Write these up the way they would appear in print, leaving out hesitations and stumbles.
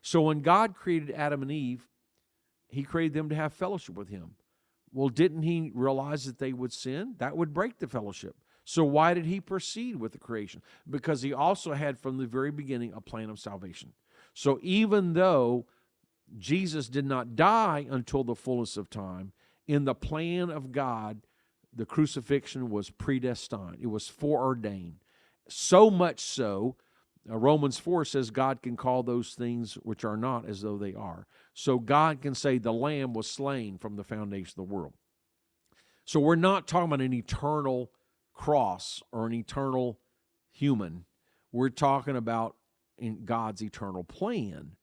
So when God created Adam and Eve, he created them to have fellowship with him. Well, didn't he realize that they would sin? That would break the fellowship. So why did he proceed with the creation? Because he also had from the very beginning a plan of salvation. So even though Jesus did not die until the fullness of time, in the plan of God, the crucifixion was predestined. It was foreordained. So much so, Romans 4 says God can call those things which are not as though they are. So God can say the Lamb was slain from the foundation of the world. So we're not talking about an eternal cross or an eternal human. We're talking about in God's eternal plan.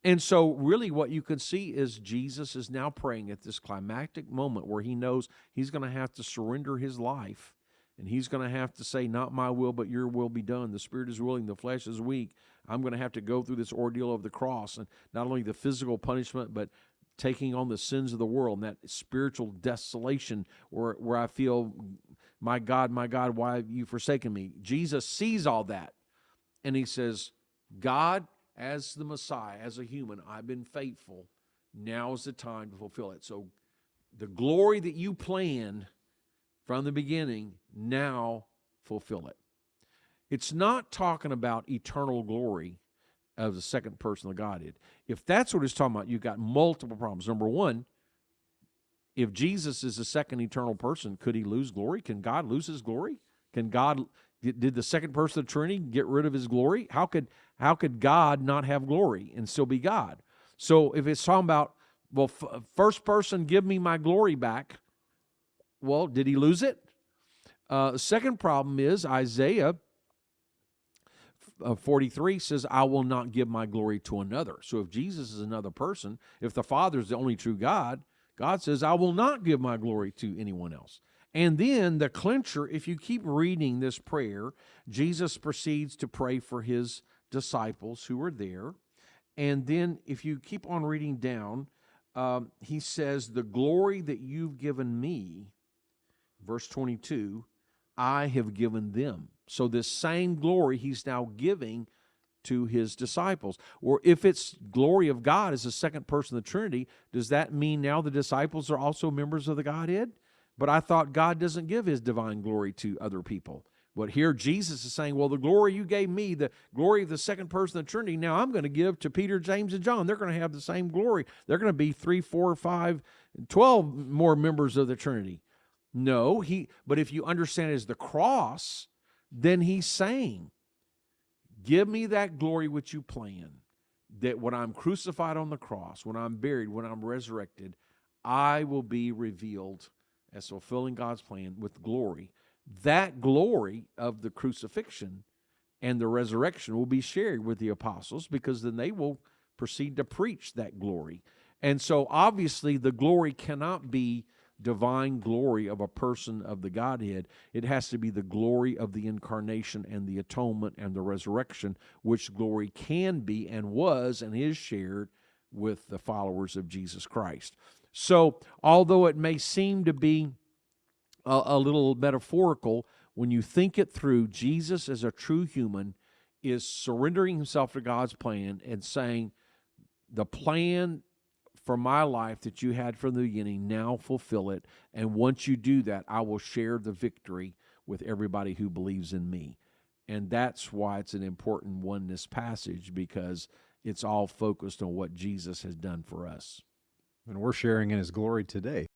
And so really what you can see is Jesus is now praying at this climactic moment where he knows he's going to have to surrender his life, and he's going to have to say, not my will, but your will be done. The spirit is willing, the flesh is weak. I'm going to have to go through this ordeal of the cross, and not only the physical punishment, but taking on the sins of the world and that spiritual desolation where I feel, my God, why have you forsaken me? Jesus sees all that, and he says, God, as the Messiah, as a human, I've been faithful. Now is the time to fulfill it. So the glory that you planned from the beginning, now fulfill it. It's not talking about eternal glory of the second person of the Godhead. If that's what it's talking about, you've got multiple problems. Number one, if Jesus is the second eternal person, could he lose glory? Can God lose his glory? Did the second person of the Trinity get rid of his glory? How could God not have glory and still be God? So if it's talking about, well, first person, give me my glory back, well, did he lose it? The second problem is Isaiah 43 says, I will not give my glory to another. So if Jesus is another person, if the Father is the only true God, God says, I will not give my glory to anyone else. And then the clincher, if you keep reading this prayer, Jesus proceeds to pray for his disciples who are there. And then if you keep on reading down, he says, the glory that you've given me, verse 22, I have given them. So this same glory he's now giving to his disciples. Or if it's glory of God as the second person of the Trinity, does that mean now the disciples are also members of the Godhead? But I thought God doesn't give his divine glory to other people. But here Jesus is saying, well, the glory you gave me, the glory of the second person of the Trinity, now I'm going to give to Peter, James, and John. They're going to have the same glory. They're going to be 3, 4, 5, 12 more members of the Trinity. No, but if you understand it as the cross, then he's saying, give me that glory which you planned, that when I'm crucified on the cross, when I'm buried, when I'm resurrected, I will be revealed as fulfilling God's plan with glory. That glory of the crucifixion and the resurrection will be shared with the apostles, because then they will proceed to preach that glory. And so obviously the glory cannot be divine glory of a person of the Godhead. It has to be the glory of the incarnation and the atonement and the resurrection, which glory can be and was and is shared with the followers of Jesus Christ. So although it may seem to be a little metaphorical, when you think it through, Jesus as a true human is surrendering himself to God's plan and saying, the plan for my life that you had from the beginning, now fulfill it. And once you do that, I will share the victory with everybody who believes in me. And that's why it's an important oneness passage, because it's all focused on what Jesus has done for us. And we're sharing in his glory today.